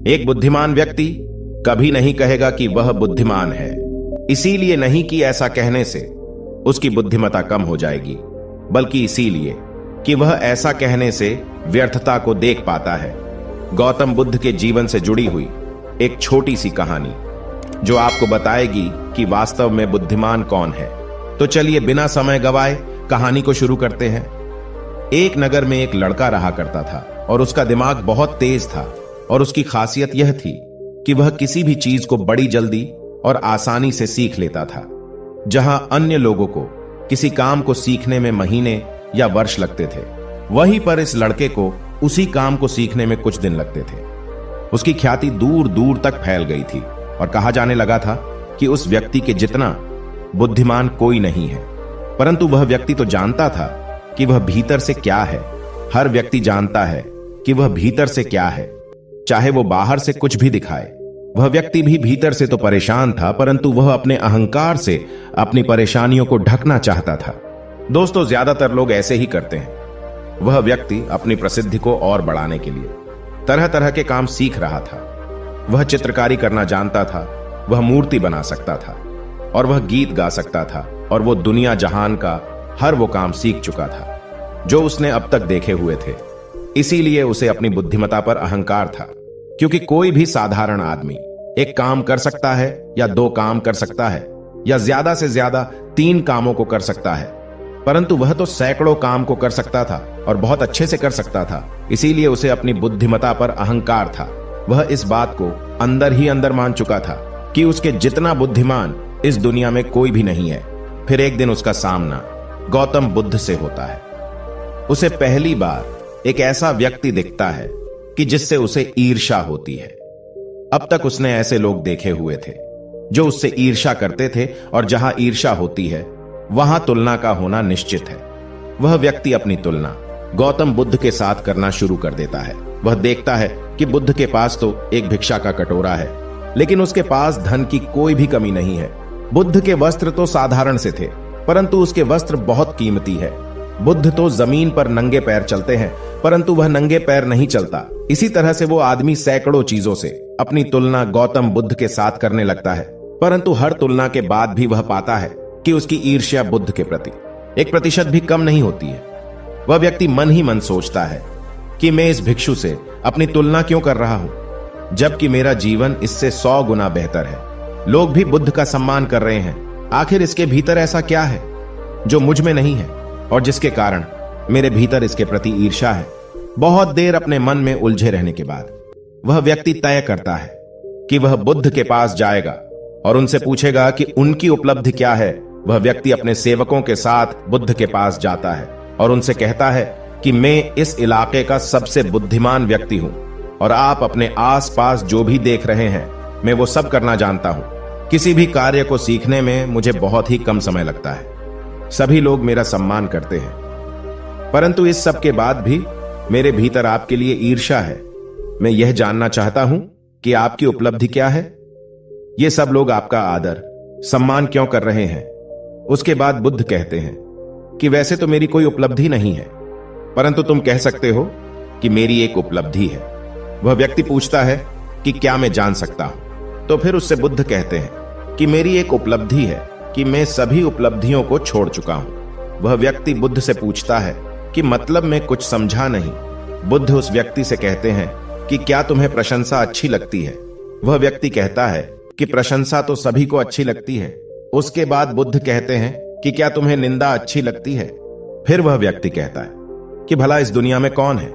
एक बुद्धिमान व्यक्ति कभी नहीं कहेगा कि वह बुद्धिमान है, इसीलिए नहीं कि ऐसा कहने से उसकी बुद्धिमत्ता कम हो जाएगी, बल्कि इसीलिए कि वह ऐसा कहने से व्यर्थता को देख पाता है। गौतम बुद्ध के जीवन से जुड़ी हुई एक छोटी सी कहानी जो आपको बताएगी कि वास्तव में बुद्धिमान कौन है। तो चलिए बिना समय गवाए कहानी को शुरू करते हैं। एक नगर में एक लड़का रहा करता था और उसका दिमाग बहुत तेज था और उसकी खासियत यह थी कि वह किसी भी चीज को बड़ी जल्दी और आसानी से सीख लेता था। जहां अन्य लोगों को किसी काम को सीखने में महीने या वर्ष लगते थे, वहीं पर इस लड़के को उसी काम को सीखने में कुछ दिन लगते थे। उसकी ख्याति दूर दूर तक फैल गई थी और कहा जाने लगा था कि उस व्यक्ति के जितना बुद्धिमान कोई नहीं है। परंतु वह व्यक्ति तो जानता था कि वह भीतर से क्या है। हर व्यक्ति जानता है कि वह भीतर से क्या है, चाहे वो बाहर से कुछ भी दिखाए। वह व्यक्ति भी भीतर से तो परेशान था, परंतु वह अपने अहंकार से अपनी परेशानियों को ढकना चाहता था। दोस्तों, ज्यादातर लोग ऐसे ही करते हैं। वह व्यक्ति अपनी प्रसिद्धि को और बढ़ाने के लिए तरह तरह के काम सीख रहा था। वह चित्रकारी करना जानता था, वह मूर्ति बना सकता था और वह गीत गा सकता था, और वो दुनिया जहान का हर वो काम सीख चुका था जो उसने अब तक देखे हुए थे। इसीलिए उसे अपनी बुद्धिमत्ता पर अहंकार था, क्योंकि कोई भी साधारण आदमी एक काम कर सकता है या दो काम कर सकता है या ज्यादा से ज्यादा 3 कामों को कर सकता है, परंतु वह तो सैकड़ों काम को कर सकता था और बहुत अच्छे से कर सकता था। इसीलिए उसे अपनी बुद्धिमत्ता पर अहंकार था। वह इस बात को अंदर ही अंदर मान चुका था कि उसके जितना बुद्धिमान इस दुनिया में कोई भी नहीं है। फिर एक दिन उसका सामना गौतम बुद्ध से होता है। उसे पहली बार एक ऐसा व्यक्ति दिखता है कि जिससे उसे ईर्ष्या होती है। अब तक उसने ऐसे लोग देखे हुए थे जो उससे ईर्ष्या करते थे, और जहां ईर्ष्या होती है वहां तुलना का होना निश्चित है। वह व्यक्ति अपनी तुलना गौतम बुद्ध के साथ करना शुरू कर देता है। वह देखता है कि बुद्ध के पास तो एक भिक्षा का कटोरा है, लेकिन उसके पास धन की कोई भी कमी नहीं है। बुद्ध के वस्त्र तो साधारण से थे, परंतु उसके वस्त्र बहुत कीमती है। बुद्ध तो जमीन पर नंगे पैर चलते हैं, परंतु वह नंगे पैर नहीं चलता। इसी तरह से वो आदमी सैकड़ों चीजों से अपनी तुलना गौतम बुद्ध के साथ करने लगता है, परंतु हर तुलना के बाद भी वह पाता है कि उसकी ईर्ष्या बुद्ध के प्रति 1% भी कम नहीं होती है। वह व्यक्ति मन ही मन सोचता है कि मैं इस भिक्षु से अपनी तुलना क्यों कर रहा हूं, जबकि मेरा जीवन इससे 100 गुना बेहतर है। लोग भी बुद्ध का सम्मान कर रहे हैं। आखिर इसके भीतर ऐसा क्या है जो मुझ में नहीं है और जिसके कारण मेरे भीतर इसके प्रति ईर्ष्या है। बहुत देर अपने मन में उलझे रहने के बाद वह व्यक्ति तय करता है कि वह बुद्ध के पास जाएगा और उनसे पूछेगा कि उनकी उपलब्धि क्या है। वह व्यक्ति अपने सेवकों के साथ बुद्ध के पास जाता है और उनसे कहता है कि मैं इस इलाके का सबसे बुद्धिमान व्यक्ति हूं और आप अपने आसपास जो भी देख रहे हैं मैं वो सब करना जानता हूं। किसी भी कार्य को सीखने में मुझे बहुत ही कम समय लगता है। सभी लोग मेरा सम्मान करते हैं, परंतु इस सब के बाद भी मेरे भीतर आपके लिए ईर्ष्या है। मैं यह जानना चाहता हूं कि आपकी उपलब्धि क्या है। ये सब लोग आपका आदर सम्मान क्यों कर रहे हैं। उसके बाद बुद्ध कहते हैं कि वैसे तो मेरी कोई उपलब्धि नहीं है, परंतु तुम कह सकते हो कि मेरी एक उपलब्धि है। वह व्यक्ति पूछता है कि क्या मैं जान सकता हूं। तो फिर उससे बुद्ध कहते हैं कि मेरी एक उपलब्धि है कि मैं सभी उपलब्धियों को छोड़ चुका हूं। वह व्यक्ति बुद्ध से पूछता है कि मतलब मैं कुछ समझा नहीं। बुद्ध उस व्यक्ति से कहते हैं कि क्या तुम्हें प्रशंसा अच्छी लगती है। वह व्यक्ति कहता है कि प्रशंसा तो सभी को अच्छी लगती है। उसके बाद बुद्ध कहते हैं कि क्या तुम्हें निंदा अच्छी लगती है। फिर वह व्यक्ति कहता है कि भला इस दुनिया में कौन है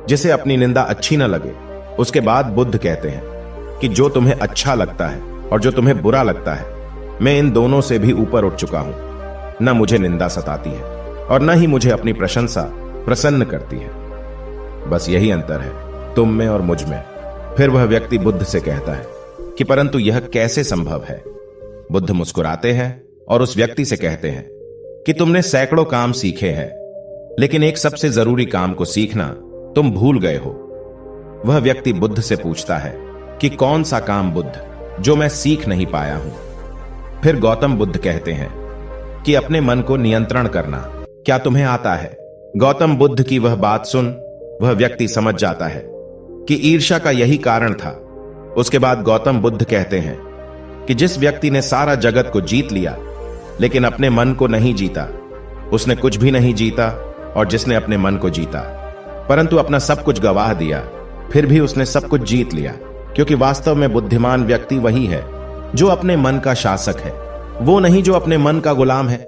जिसे अपनी निंदा अच्छी न लगे। उसके बाद बुद्ध कहते हैं कि जो तुम्हें अच्छा लगता है और जो तुम्हें बुरा लगता है, मैं इन दोनों से भी ऊपर उठ चुका हूं। न मुझे निंदा सताती है और न ही मुझे अपनी प्रशंसा प्रसन्न करती है। बस यही अंतर है तुम में और मुझ में। फिर वह व्यक्ति बुद्ध से कहता है कि परंतु यह कैसे संभव है। बुद्ध मुस्कुराते हैं और उस व्यक्ति से कहते हैं कि तुमने सैकड़ों काम सीखे हैं, लेकिन एक सबसे जरूरी काम को सीखना तुम भूल गए हो। वह व्यक्ति बुद्ध से पूछता है कि कौन सा काम बुद्ध जो मैं सीख नहीं पाया हूं। फिर गौतम बुद्ध कहते हैं कि अपने मन को नियंत्रण करना क्या तुम्हें आता है। गौतम बुद्ध की वह बात सुन वह व्यक्ति समझ जाता है कि ईर्ष्या का यही कारण था उसके बाद गौतम बुद्ध कहते हैं कि जिस व्यक्ति ने सारा जगत को जीत लिया लेकिन अपने मन को नहीं जीता, उसने कुछ भी नहीं जीता। और जिसने अपने मन को जीता परंतु अपना सब कुछ गंवा दिया, फिर भी उसने सब कुछ जीत लिया। क्योंकि वास्तव में बुद्धिमान व्यक्ति वही है जो अपने मन का शासक है, वो नहीं जो अपने मन का गुलाम है।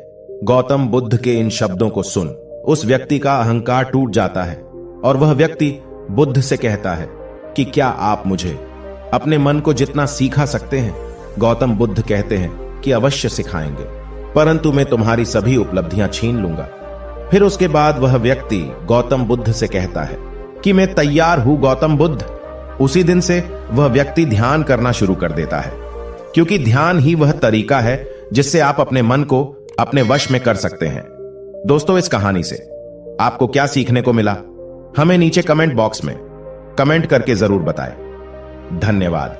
गौतम बुद्ध के इन शब्दों को सुन उस व्यक्ति का अहंकार टूट जाता है और वह व्यक्ति बुद्ध से कहता है कि क्या आप मुझे अपने मन को जितना सिखा सकते हैं? गौतम बुद्ध कहते हैं कि अवश्य सिखाएंगे, परंतु मैं तुम्हारी सभी उपलब्धियां छीन लूंगा। फिर उसके बाद वह व्यक्ति गौतम बुद्ध से कहता है कि मैं तैयार हूं गौतम बुद्ध। उसी दिन से वह व्यक्ति ध्यान करना शुरू कर देता है, क्योंकि ध्यान ही वह तरीका है जिससे आप अपने मन को अपने वश में कर सकते हैं। दोस्तों, इस कहानी से आपको क्या सीखने को मिला, हमें नीचे कमेंट बॉक्स में कमेंट करके जरूर बताएं। धन्यवाद।